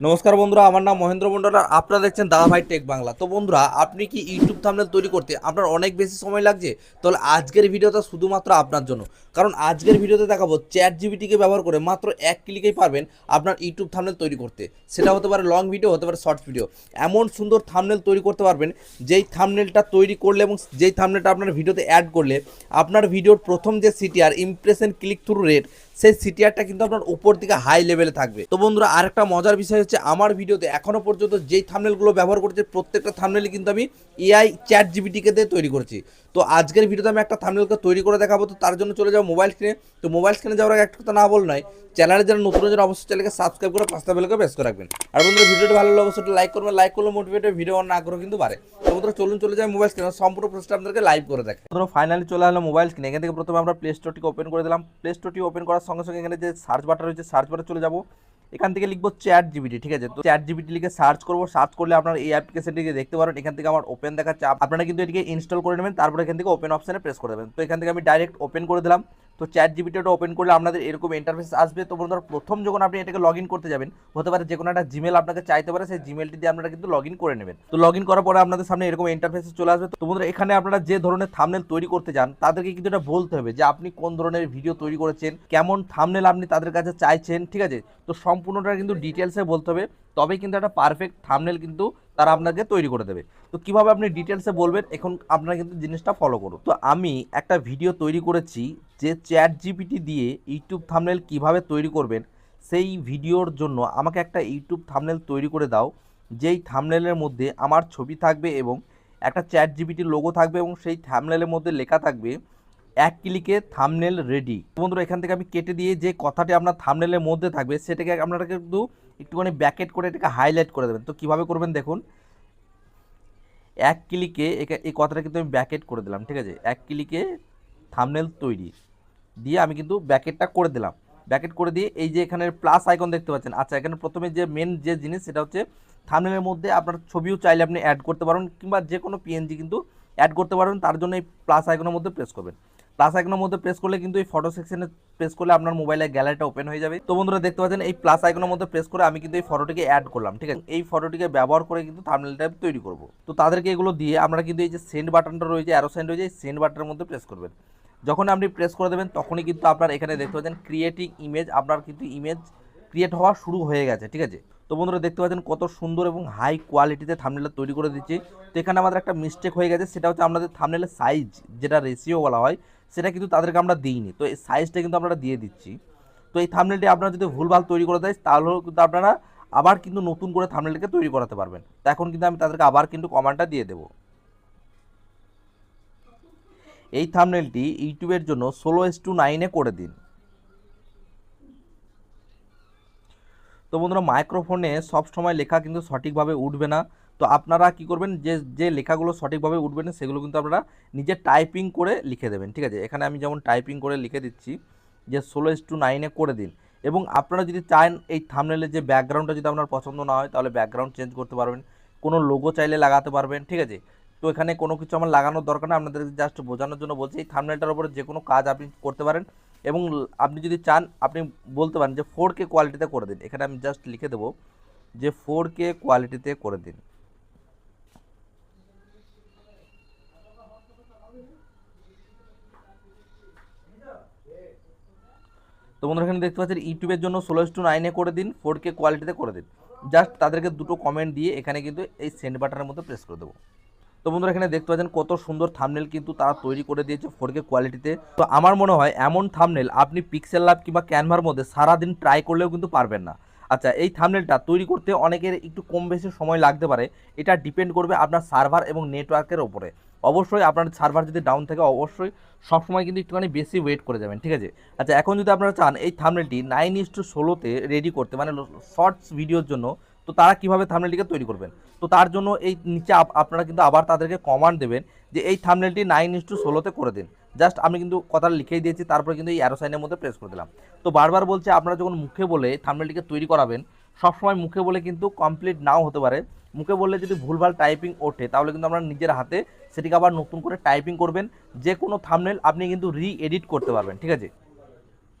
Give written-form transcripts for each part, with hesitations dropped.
নমস্কার বন্ধুরা, আমার নাম মহেন্দ্র মন্ডল আর আপনারা দেখছেন দাদাভাই টেক বাংলা। তো বন্ধুরা, আপনি কি ইউটিউব থাম্বনেল তৈরি করতে আপনার অনেক বেশি সময় লাগছে? তাহলে আজকের ভিডিওটা শুধুমাত্র আপনার জন্য। কারণ আজকের ভিডিওতে দেখাবো চ্যাট জিপিটিকে ব্যবহার করে মাত্র এক ক্লিকেই পারবেন আপনার ইউটিউব থাম্বনেল তৈরি করতে। সেটা হতে পারে লং ভিডিও, হতে পারে শর্টস ভিডিও। এমন সুন্দর থাম্বনেল তৈরি করতে পারবেন যেই থাম্বনেলটা তৈরি করলে এবং যেই থাম্বনেলটা আপনার ভিডিওতে অ্যাড করলে আপনার ভিডিওর প্রথম যে CTR impression click through rate, সেই সিটিআরটা কিন্তু আপনার উপর দিকে হাই লেভেলে থাকবে। তো বন্ধুরা, আরেকটা মজার বিষয় হচ্ছে, আমার ভিডিওতে এখনো পর্যন্ত যেই থাম্বনেলগুলো ব্যবহার করছে প্রত্যেকটা থাম্বনেলই কিন্তু আমি এআই চ্যাট জিপিটিকে দিয়ে তৈরি করেছি। তো আজকের ভিডিওতে আমি একটা থাম্বনেলকে তৈরি করে দেখাবো। তো তার জন্য চলে যাবো মোবাইল স্ক্রিনে। তো মোবাইল স্ক্রিনে যাওয়ার আগে একটা কথা না বল নয়, চ্যানেলে যারা নতুন যারা অবশ্যই চ্যানেলকে সাবস্ক্রাইব করে পাঁচটা বেলকে প্রেস করে রাখবেন। আর বন্ধুরা, ভিডিওটি ভালো লাগলে অবশ্যই লাইক করবেন। লাইক করলে মোটিভেট ভিডিও না আগ্রহ কিন্তু বাড়ে। তো বন্ধুরা, চলুন চলে যাই মোবাইল স্ক্রিনে, সম্পূর্ণ প্রসেসটা আপনাদেরকে লাইভ করে দেখে। বন্ধুরা, ফাইনালি চলে আসলো মোবাইল স্ক্রিনে। এখান থেকে প্রথমে আমরা প্লে স্টোরটিকে ওপেন করে দিলাম। প্লে স্টোরটি ওপেন করার সঙ্গে সঙ্গে এখানে যে সার্চ বাটন রয়েছে, সার্চ বাটনে চলে যাবো। এখান থেকে লিখবো চ্যাট জিপিটি, ঠিক আছে? তো চ্যাট জিপিটি লিখে সার্চ করবো। সার্চ করলে আপনার এই অ্যাপ্লিকেশনটিকে দেখতে পারেন। এখান থেকে আমার ওপেন দেখাচ্ছে, আপনারা কিন্তু এটিকে ইনস্টল করে নেবেন। তারপরে এখান থেকে ওপেন অপশানে প্রেস করে দেবেন। তো এখান থেকে আমি ডাইরেক্ট ওপেন করে দিলাম। তো চ্যাট জিপিটিটা ওপেন করলে আপনাদের এরকম ইন্টারফেস আসবে। তো বন্ধুরা, প্রথম যখন আপনি এটাকে লগ ইন করতে যাবেন, হতে পারে যে কোনো একটা জিমেল আপনাকে চাইতে পারে, সেই জিমেলটি দিয়ে আপনারা কিন্তু লগ ইন করে নেবেন। তো লগ ইন করার পরে আপনাদের সামনে এরকম ইন্টারফেসে চলে আসবে। তো বন্ধুরা, এখানে আপনারা যে ধরনের থাম্বনেল তৈরি করতে চান তাদেরকে কিন্তু এটা বলতে হবে যে আপনি কোন ধরনের ভিডিও তৈরি করেছেন, কেমন থাম্বনেল আপনি তাদের কাছে চাইছেন, ঠিক আছে? তো সম্পূর্ণটা কিন্তু ডিটেলসে বলতে হবে, তবেই কিন্তু একটা পারফেক্ট থাম্বনেল কিন্তু তারা আপনাকে তৈরি করে দেবে। তো কিভাবে আপনি ডিটেলসে বলবেন, এখন আপনারা কিন্তু জিনিসটা ফলো করুন। তো আমি একটা ভিডিও তৈরি করেছি যে চ্যাট জিপিটি দিয়ে ইউটিউব থাম্বনেল কিভাবে তৈরি করবেন, সেই ভিডিওর জন্য আমাকে একটা ইউটিউব থাম্বনেল তৈরি করে দাও, যেই থাম্বনেলের মধ্যে আমার ছবি থাকবে এবং একটা চ্যাট জিপিটির লোগো থাকবে এবং সেই থাম্বনেলের মধ্যে লেখা থাকবে এক ক্লিকে থাম্বনেল রেডি। বন্ধুরা, এখান থেকে আমি কেটে দিয়ে যে কথাটি আপনার থাম্বনেলের মধ্যে থাকবে সেটাকে আপনারা কিন্তু একটুখানি ব্যাকেট করে এটাকে হাইলাইট করে দেবেন। তো কীভাবে করবেন দেখুন, এক ক্লিকে এই কথাটা কিন্তু আমি ব্যাকেট করে দিলাম, ঠিক আছে? এক ক্লিকে থাম্বনেল তৈরি দিয়ে আমি কিন্তু ব্যাকেটটা করে দিলাম। ব্যাকেট করে দিয়ে এই যে এখানে প্লাস আইকন দেখতে পাচ্ছেন, আচ্ছা, এখানে প্রথমে যে মেন যে জিনিস সেটা হচ্ছে থাম্বনেলের মধ্যে আপনার ছবিও চাইলে আপনি অ্যাড করতে পারেন, কিংবা যে কোনো পিএনজি কিন্তু অ্যাড করতে পারবেন। তার জন্য এই প্লাস আইকনের মধ্যে প্রেস করবেন। প্লাস আইকনের মধ্যে প্রেস করলে কিন্তু এই ফটো সেকশনে প্রেস করলে আপনার মোবাইলের গ্যালারিটা ওপেন হয়ে যাবে। তো বন্ধুরা, দেখতে পাচ্ছেন এই প্লাস আইকনের মধ্যে প্রেস করে আমি কিন্তু এই ফটোটিকে অ্যাড করলাম, ঠিক আছে? এই ফটোটিকে ব্যবহার করে কিন্তু থাম্বনেলটা তৈরি করব। তো তাদেরকে এগুলো দিয়ে আমরা কিন্তু এই যে সেন্ড বাটনটা রয়েছে, অ্যারো সাইন রয়েছে, এই সেন্ড বাটনের মধ্যে প্রেস করবেন। যখন আপনি প্রেস করে দেবেন তখনই কিন্তু আপনার এখানে দেখতে পাচ্ছেন ক্রিয়েটিং ইমেজ, আপনার কিন্তু ইমেজ ক্রিয়েট হওয়া শুরু হয়ে গেছে, ঠিক আছে? তো বন্ধুরা, দেখতে পাচ্ছেন কত সুন্দর এবং হাই কোয়ালিটিতে থাম্বনেলটা তৈরি করে দিচ্ছি। তো এখানে আমাদের একটা মিস্টেক হয়ে গেছে, সেটা হচ্ছে আমাদের থাম্বনেলের সাইজ, যেটা রেশিও বলা হয়, সেটা কিন্তু তাদেরকে আমরা দিইনি। তো এই সাইজটা কিন্তু আমরা দিয়ে দিচ্ছি। তো এই থাম্বনেলটি আপনারা যদি ভুলভাল তৈরি করে দেয় তাহলেও কিন্তু আপনারা আবার কিন্তু নতুন করে থাম্বনেলটাকে তৈরি করাতে পারবেন। তো এখন কিন্তু আমি তাদেরকে আবার কিন্তু কমান্ডটা দিয়ে দেবো। এই থাম্বনেলটি ইউটিউবের জন্য 16:9 করে দিন। তো বন্ধুরা, মাইক্রোফোনে সব সময় লেখা কিন্তু সঠিকভাবে উঠবে না। তো আপনারা কি করবেন, যে যে লেখাগুলো সঠিকভাবে উঠবে না সেগুলো কিন্তু আপনারা নিজে টাইপিং করে লিখে দেবেন, ঠিক আছে? এখানে আমি যেমন টাইপিং করে লিখে দিচ্ছি যে 16:9 করে দিন। এবং আপনারা যদি চান এই থাম্বনেলের যে ব্যাকগ্রাউন্ডটা যদি আপনার পছন্দ না হয় তাহলে ব্যাকগ্রাউন্ড চেঞ্জ করতে পারবেন, কোনো লোগো চাইলে লাগাতে পারবেন, ঠিক আছে? তো এখানে কোনো কিছু আমার লাগানোর দরকার না, আপনাদের জাস্ট বোঝানোর জন্য বলছি। এই থাম্বনেলটার উপরে যে কোনো কাজ আপনি করতে পারেন এবং আপনি যদি চান আপনি বলতে পারেন যে 4K কোয়ালিটিতে করে দিন। এখানে আমি জাস্ট লিখে দেবো যে 4K কোয়ালিটিতে করে দিন। তো বন্ধুরা, এখানে দেখতে পাচ্ছেন ইউটিউবের জন্য 16:9 করে দিন, 4K কোয়ালিটিতে করে দিন। জাস্ট তাদেরকে দুটো কমেন্ট দিয়ে এখানে কিন্তু এই সেন্ড বাটনের মধ্যে প্রেস করে দেবো। তো বন্ধুরা, এখানে দেখতে পাচ্ছেন কত সুন্দর থাম্বনেল কিন্তু তারা তৈরি করে দিয়েছে 4K কোয়ালিটিতে। তো আমার মনে হয় এমন থাম্বনেল আপনি পিক্সেল ল্যাব কিংবা ক্যানভার মধ্যে সারাদিন ট্রাই করলেও কিন্তু পারবেন না। আচ্ছা, এই থাম্বনেলটা তৈরি করতে অনেকের একটু কম বেশি সময় লাগতে পারে, এটা ডিপেন্ড করবে আপনার সার্ভার এবং নেটওয়ার্কের ওপরে। অবশ্যই আপনার সার্ভার যদি ডাউন থাকে অবশ্যই সবসময় কিন্তু একটুখানি বেশি ওয়েট করে যাবেন, ঠিক আছে? আচ্ছা, এখন যদি আপনারা চান এই থাম্বনেলটি 9:16-তে রেডি করতে, মানে শর্টস ভিডিওর জন্য, তো তারা কীভাবে থাম্বনেলটিকে তৈরি করবেন? তো তার জন্য এই নিচে আপনারা কিন্তু আবার তাদেরকে কমান্ড দেবেন যে এই থাম্বনেলটি 9:16-তে করে দিন। জাস্ট আমি কিন্তু কথা লিখেই দিয়েছি, তারপরে কিন্তু এই অ্যারো সাইনের মধ্যে প্রেস করে দিলাম। তো বারবার বলছে আপনারা যখন মুখে বলে থাম্বনেলটিকে তৈরি করাবেন, সবসময় মুখে বলে কিন্তু কমপ্লিট নাও হতে পারে। মুখে বললে যদি ভুলভাল টাইপিং ওঠে তাহলে কিন্তু আপনারা নিজের হাতে সেটিকে আবার নতুন করে টাইপিং করবেন। যে কোনো থাম্বনেল আপনি কিন্তু এডিট করতে পারবেন, ঠিক আছে?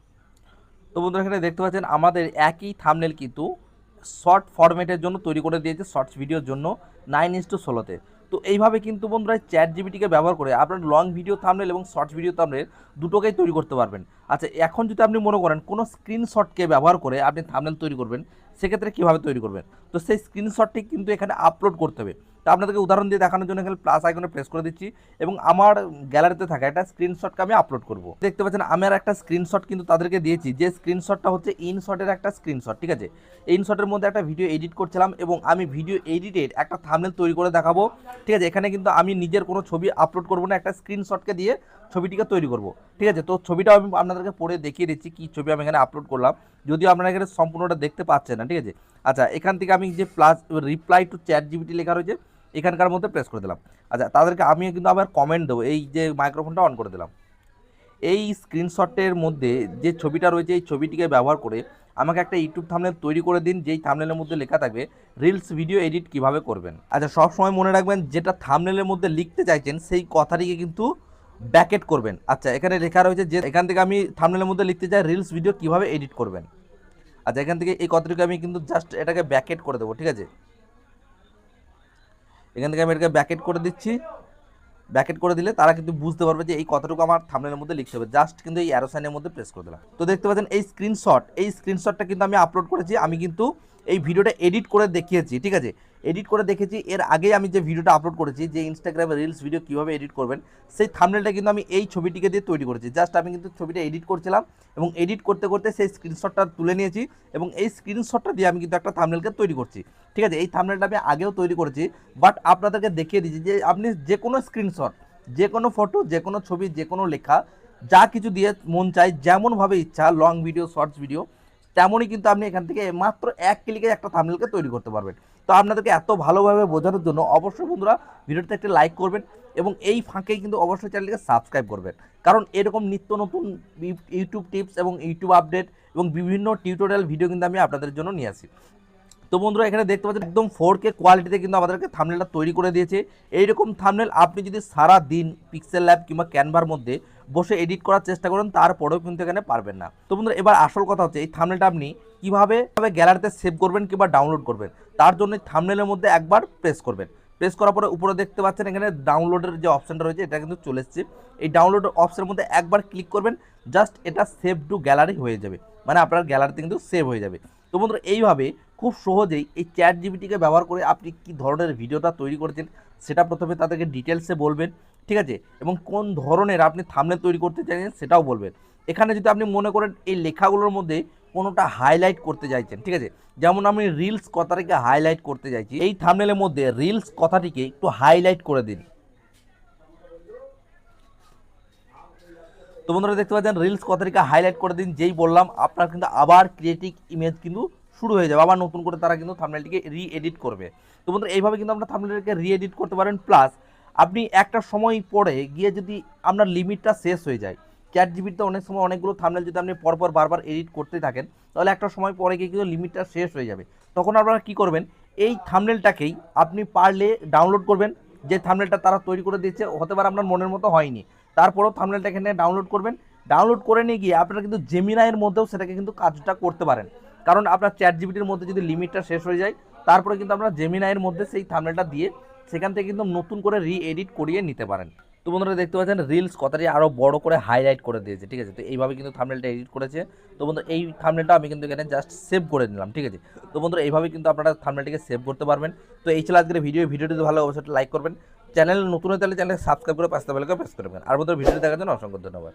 তো বন্ধুরা, এখানে দেখতে পাচ্ছেন আমাদের একই থাম্বনেল কিন্তু শর্ট ফরম্যাটের জন্য তৈরি করে দিয়েছে, শর্টস ভিডিওর জন্য 9:16-তে। তো এইভাবে কিন্তু বন্ধুরা চ্যাট জিপিটিকে ব্যবহার করে আপনার লং ভিডিও থাম্বনেল এবং শর্টস ভিডিও থাম্বনেল দুটোকেই তৈরি করতে পারবেন। আচ্ছা, এখন যদি আপনি মনে করেন কোনো স্ক্রিনশটকে ব্যবহার করে আপনি থাম্বনেল তৈরি করবেন, সেক্ষেত্রে কীভাবে তৈরি করবেন? তো সেই স্ক্রিনশটটি কিন্তু এখানে আপলোড করতে হবে। তো আপনাদেরকে উদাহরণ দিয়ে দেখানোর জন্য এখানে প্লাস আইকনে প্রেস করে দিচ্ছি এবং আমার গ্যালারিতে থাকা একটা স্ক্রিনশটকে আমি আপলোড করব। দেখতে পাচ্ছেন আমার একটা স্ক্রিনশট কিন্তু তাদেরকে দিয়েছি, যে স্ক্রিনশটটা হচ্ছে ইনশটের একটা স্ক্রিনশট। ঠিক আছে, ইনশটের মধ্যে একটা ভিডিও এডিট করছিলাম এবং আমি ভিডিও এডিটের একটা থাম্বনেল তৈরি করে দেখাবো। ঠিক আছে, এখানে কিন্তু আমি নিজের কোনো ছবি আপলোড করবো না, একটা স্ক্রিনশটকে দিয়ে ছবিটিকে তৈরি করব। ঠিক আছে, তো ছবিটাও আমি আপনাদেরকে পড়ে দেখিয়ে দিচ্ছি কী ছবি আমি এখানে আপলোড করলাম, যদিও আপনারা এখানে সম্পূর্ণটা দেখতে পাচ্ছেন না। ঠিক আছে, আচ্ছা, এখান থেকে আমি যে plus reply to chat GPT লেখা রয়েছে এখানকার মধ্যে প্রেস করে দিলাম। আচ্ছা, তাদেরকে আমি কিন্তু আবার কমেন্ট দেবো, এই যে মাইক্রোফোনটা অন করে দিলাম। এই স্ক্রিনশটের মধ্যে যে ছবিটা রয়েছে এই ছবিটিকে ব্যবহার করে আমাকে একটা ইউটিউব থাম্বনেল তৈরি করে দিন, যেই থাম্বনেলের মধ্যে লেখা থাকবে রিলস ভিডিও এডিট কিভাবে করবেন। আচ্ছা, সব সময় মনে রাখবেন যেটা থাম্বনেলের মধ্যে লিখতে চাইছেন সেই কথাটিকে কিন্তু ব্যাকেট করবেন। আচ্ছা, এখানে লেখা রয়েছে যে এখান থেকে আমি থাম্বনেলের মধ্যে লিখতে চাই রিলস ভিডিও কিভাবে এডিট করবেন। আচ্ছা, এখান থেকে এই কথাটিকে আমি কিন্তু জাস্ট এটাকে ব্যাকেট করে দেবো। ঠিক আছে, এখান থেকে আমি এটাকে ব্যাকেট করে দিচ্ছি। ব্যাকেট করে দিলে তারা কিন্তু বুঝতে পারবে যে এই কথাটুকু আমার থাম্বনেলের মধ্যে লিখতে হবে। জাস্ট কিন্তু এই অ্যারো সাইনের মধ্যে প্রেস করে দিলাম। তো দেখতে পাচ্ছেন এই স্ক্রিনশটটা কিন্তু আমি আপলোড করেছি। আমি কিন্তু এই ভিডিওটা এডিট করে দেখিয়েছি। ঠিক আছে, এডিট করে দেখেছি। এর আগে আমি যে ভিডিওটা আপলোড করেছি, যে ইনস্টাগ্রামে রিলস ভিডিও কীভাবে এডিট করবেন, সেই থাম্বনেলটা কিন্তু আমি এই ছবিটিকে দিয়ে তৈরি করেছি। জাস্ট আমি কিন্তু ছবিটা এডিট করছিলাম এবং এডিট করতে করতে সেই স্ক্রিনশটটা তুলে নিয়েছি এবং এই স্ক্রিনশটটা দিয়ে আমি কিন্তু একটা থাম্বনেলকে তৈরি করছি। ঠিক আছে, এই থাম্বনেলটা আমি আগেও তৈরি করেছি, বাট আপনাদেরকে দেখিয়ে দিচ্ছি যে আপনি যে কোনো স্ক্রিনশট, যে কোনো ফটো, যে কোনো ছবি, যে কোনো লেখা, যা কিছু দিয়ে মন চায় যেমনভাবে ইচ্ছা, লং ভিডিও, শর্টস ভিডিও, তেমনই কিন্তু আপনি এখান থেকে মাত্র এক ক্লিকে একটা থাম্বনেলকে তৈরি করতে পারবেন। তো আপনাদেরকে এত ভালোভাবে বোঝানোর জন্য অবশ্যই বন্ধুরা ভিডিওতে একটা লাইক করবেন এবং এই ফাঁকেই কিন্তু অবশ্যই চ্যানেলটিকে সাবস্ক্রাইব করবেন, কারণ এরকম নিত্য নতুন ইউটিউব টিপস এবং ইউটিউব আপডেট এবং বিভিন্ন টিউটোরিয়াল ভিডিও কিন্তু আমি আপনাদের জন্য নিয়ে আসি। তো বন্ধুরা এখানে দেখতে পাচ্ছেন একদম 4K কোয়ালিটিতে কিন্তু আমাদেরকে থাম্বনেলটা তৈরি করে দিয়েছে। এইরকম থাম্বনেল আপনি যদি সারা দিন পিক্সেল ল্যাব কিংবা ক্যানভার মধ্যে বসে এডিট করার চেষ্টা করেন, তারপরেও কিন্তু এখানে পারবেন না। তো বন্ধুরা এবার আসল কথা হচ্ছে এই থাম্বনেলটা আপনি কীভাবে গ্যালারিতে সেভ করবেন কিংবা ডাউনলোড করবেন। তার জন্য থাম্বনেলের মধ্যে একবার প্রেস করবেন। প্রেস করার পরে উপরে দেখতে পাচ্ছেন এখানে ডাউনলোডের যে অপশানটা রয়েছে এটা কিন্তু চলে এসেছে। এই ডাউনলোড অপশানের মধ্যে একবার ক্লিক করবেন, জাস্ট এটা সেভ টু গ্যালারি হয়ে যাবে, মানে আপনার গ্যালারিতে কিন্তু সেভ হয়ে যাবে। তো বন্ধুরা এইভাবে খুব সহজেই এই চ্যাট জিপিটিকে ব্যবহার করে আপনি কী ধরনের ভিডিওটা তৈরি করেছেন সেটা প্রথমে তাদেরকে ডিটেলসে বলবেন। ঠিক আছে, এবং কোন ধরনের আপনি থাম্বনেল তৈরি করতে চাইছেন সেটাও বলবেন। এখানে যদি আপনি মনে করেন এই লেখাগুলোর মধ্যে কোনোটা হাইলাইট করতে চাইছেন, ঠিক আছে, যেমন আমি রিলস কথাটিকে হাইলাইট করতে চাইছি, এই থাম্বনেলের মধ্যে রিলস কথাটিকে একটু হাইলাইট করে দিন। তো বন্ধুরা দেখতে পাচ্ছেন রিলস কথাটিকে হাইলাইট করে দিন, যেই বললাম আপনার কিন্তু আবার ক্রিয়েটিভ ইমেজ কিন্তু শুরু হয়ে যাবে, আবার নতুন করে তারা কিন্তু থাম্বনেলটিকে রি-এডিট করবে। তো বন্ধুরা এইভাবে কিন্তু আপনার থাম্বনেলটিকে রি-এডিট করতে পারেন। প্লাস আপনি একটা সময় পরে গিয়ে যদি আপনার লিমিটটা শেষ হয়ে যায়, চ্যাট জিপিটিতে অনেক সময় অনেকগুলো থাম্বনেল যদি আপনি পরপর বারবার এডিট করতে থাকেন, তাহলে একটা সময় পরে গিয়ে কিন্তু লিমিটটা শেষ হয়ে যাবে। তখন আপনারা কী করবেন, এই থাম্বনেলটাকেই আপনি পারলে ডাউনলোড করবেন। যে থাম্বনেলটা তারা তৈরি করে দিয়েছে, হতে পারে আপনার মনের মতো হয়নি, তারপরেও থাম্বনেলটা এখানে ডাউনলোড করবেন। ডাউনলোড করে নিয়ে গিয়ে আপনারা কিন্তু জেমিনাইয়ের মধ্যেও সেটাকে কিন্তু কাজটা করতে পারেন, কারণ আপনার চ্যাট জিপিটির মধ্যে যদি লিমিটটা শেষ হয়ে যায়, তারপরে কিন্তু আপনারা জেমিনাইয়ের মধ্যে সেই থাম্বনেলটা দিয়ে সেখান থেকে কিন্তু নতুন করে রি-এডিট করিয়ে নিতে পারেন। তো বন্ধুরা দেখতে পাচ্ছেন রিলস কথাটি আরও বড় করে হাইলাইট করে দিয়েছে। ঠিক আছে, তো এইভাবে কিন্তু থাম্বনেলটা এডিট করেছে। তো বন্ধুরা এই থাম্বনেলটা আমি কিন্তু এখানে জাস্ট সেভ করে নিলাম। ঠিক আছে, তো বন্ধুরা এইভাবে কিন্তু আপনারা থাম্বনেলটিকে সেভ করতে পারবেন। তো এই ছিল আজকের ভিডিওটি যদি ভালো অবশ্যই লাইক করবেন, চ্যানেল নতুন হয়ে তাহলে চ্যানেল সাবস্ক্রাইব করে পাশে বেল আইকন প্রেস করবেন। আর বন্ধুরা ভিডিওটি দেখার জন্য অসংখ্য ধন্যবাদ।